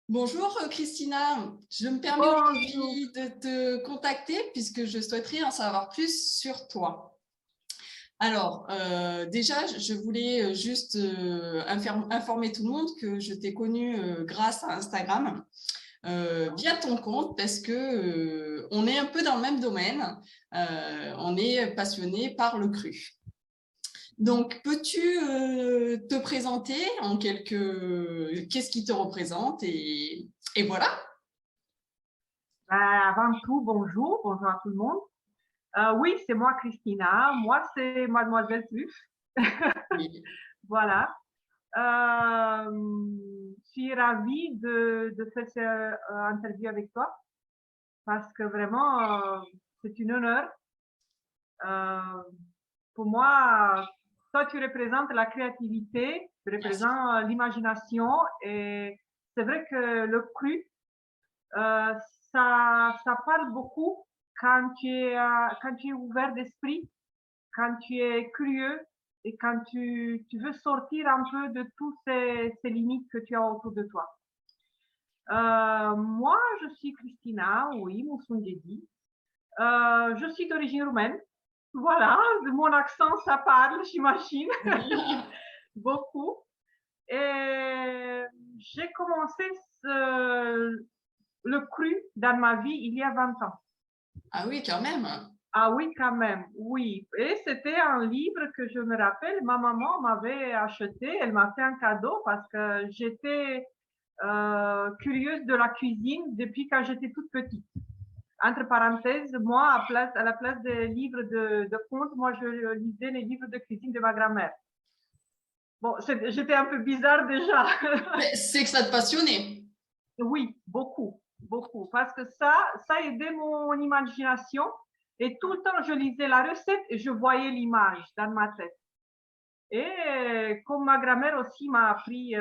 Bonjour Christina, je me permets Bonjour. aujourd'hui de te contacter puisque je souhaiterais en savoir plus sur toi. Alors, déjà, je voulais juste informer tout le monde que je t'ai connue grâce à Instagram via ton compte parce que on est un peu dans le même domaine, on est passionné par le cru. Donc, peux-tu te présenter en quelques... Qu'est-ce qui te représente et voilà. Avant tout, bonjour, bonjour à tout le monde. Oui, c'est moi, Christina. Moi, c'est Mademoiselle Truffe. Oui. Voilà. Je suis ravie de faire cette interview avec toi parce que vraiment, c'est un honneur. Euh, pour moi, toi, tu représentes la créativité, tu Merci. représentes l'imagination et c'est vrai que le cru, Euh, ça parle beaucoup quand tu es ouvert d'esprit, quand tu es curieux et quand tu veux sortir un peu de toutes ces limites que tu as autour de toi. Moi, je suis Christina, oui, Moussundedi. Je suis d'origine roumaine. Voilà, de mon accent, ça parle, j'imagine, beaucoup. Et j'ai commencé le cru dans ma vie il y a 20 ans. Ah oui, quand même. Ah oui, quand même, oui. Et c'était un livre que je me rappelle, ma maman m'avait acheté, elle m'a fait un cadeau parce que j'étais curieuse de la cuisine depuis quand j'étais toute petite. Entre parenthèses, moi, à la place des livres de contes, moi, je lisais les livres de cuisine de ma grand-mère. Bon, j'étais un peu bizarre déjà. Mais c'est que ça te passionnait. Oui, beaucoup, beaucoup. Parce que ça aidait mon imagination. Et tout le temps, je lisais la recette et je voyais l'image dans ma tête. Et comme ma grand-mère aussi m'a appris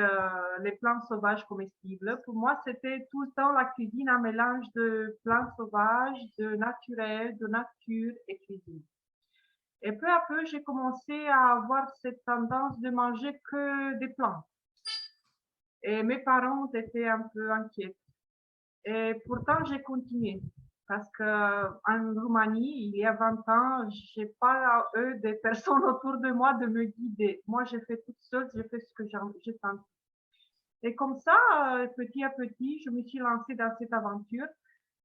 les plantes sauvages comestibles, pour moi, c'était tout le temps la cuisine, un mélange de plantes sauvages, de naturel, de nature et cuisine. Et peu à peu, j'ai commencé à avoir cette tendance de manger que des plantes. Et mes parents étaient un peu inquiets. Et pourtant, j'ai continué. Parce qu'en Roumanie, il y a 20 ans, je n'ai pas eu des personnes autour de moi de me guider. Moi, j'ai fait toute seule, j'ai fait ce que j'ai senti. Et comme ça, petit à petit, je me suis lancée dans cette aventure.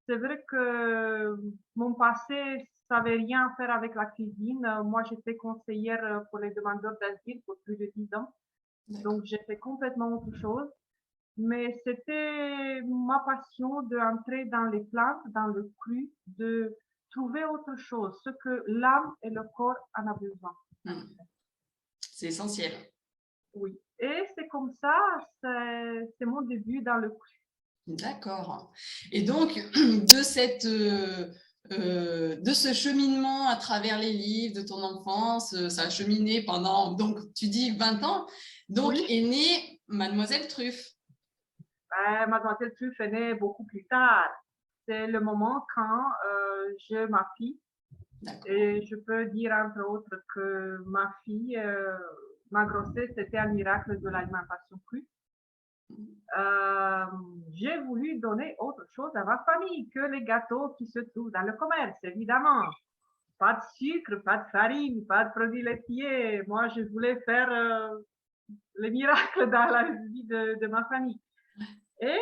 C'est vrai que mon passé ça n'avait rien à faire avec la cuisine. Moi, j'étais conseillère pour les demandeurs d'asile pour plus de 10 ans. Donc, j'ai fait complètement autre chose. Mais c'était ma passion d'entrer dans les plantes, dans le cru, de trouver autre chose, ce que l'âme et le corps en a besoin. C'est essentiel. Oui. Et c'est comme ça, c'est mon début dans le cru. D'accord. Et donc, de ce cheminement à travers les livres de ton enfance, ça a cheminé pendant, donc tu dis 20 ans, donc Oui, est née Mademoiselle Truffe. Mademoiselle Truffe est née beaucoup plus tard. C'est le moment quand j'ai ma fille. D'accord. Et je peux dire entre autres que ma fille, ma grossesse, c'était un miracle de l'alimentation crue. Euh, j'ai voulu donner autre chose à ma famille que les gâteaux qui se trouvent dans le commerce, évidemment. Pas de sucre, pas de farine, pas de produits laitiers. Moi, je voulais faire les miracles dans la vie de ma famille. Et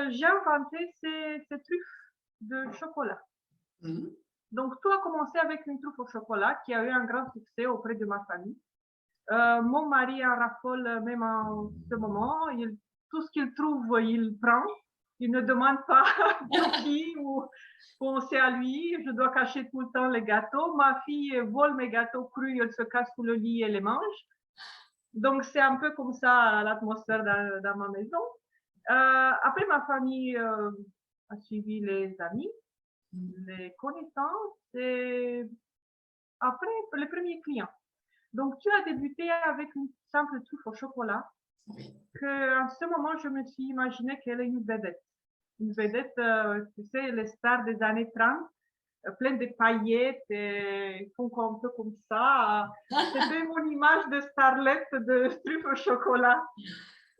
j'ai inventé ces truffes de chocolat. Mhm. Donc, tout a commencé avec une truffe au chocolat qui a eu un grand succès auprès de ma famille. Mon mari en raffole même en ce moment. Tout ce qu'il trouve, il prend. Il ne demande pas pour qui ou penser à lui. Je dois cacher tout le temps les gâteaux. Ma fille vole mes gâteaux crus, elle se casse sous le lit et les mange. Donc, c'est un peu comme ça l'atmosphère dans ma maison. Après, ma famille a suivi les amis, les connaissances et après les premiers clients. Donc, tu as débuté avec une simple truffe au chocolat Oui. que, en ce moment, je me suis imaginé qu'elle est une vedette. Une vedette, tu sais, les stars des années 30, pleines de paillettes et font un peu comme ça. C'était mon image de starlette de truffe au chocolat.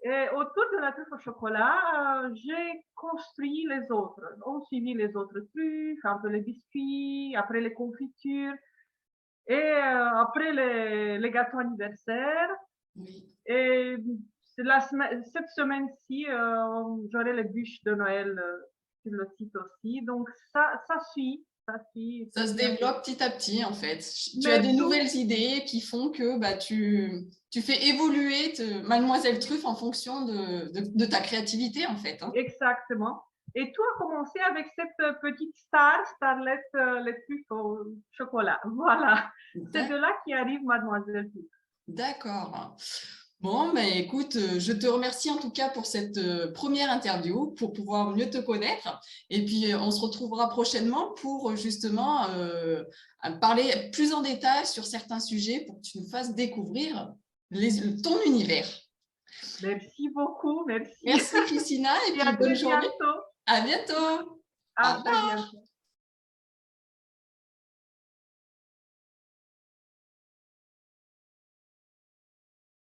Et autour de la truffe au chocolat, j'ai construit les autres. On suivi les autres trucs, un peu les biscuits, après les confitures, et après les gâteaux anniversaires. Oui. Et cette semaine-ci, j'aurai les bûches de Noël sur le site aussi. Donc, ça suit, Ça c'est se bien. développe petit à petit, en fait. Tu as Mais des tout, nouvelles idées qui font que bah, tu fais évoluer Mademoiselle Truffe en fonction de ta créativité, en fait. Hein. exactement. Et tout a commencé avec cette petite Starlet, les trucs au chocolat. Voilà. C'est de là qu'arrive Mademoiselle Truffe. D'accord. Bon, ben écoute, je te remercie en tout cas pour cette première interview, pour pouvoir mieux te connaître. Et puis, on se retrouvera prochainement pour justement parler plus en détail sur certains sujets pour que tu nous fasses découvrir ton univers. Merci beaucoup, merci. Merci Christina et Et à puis bonne très journée. bientôt. À bientôt. Au À très revoir. bientôt.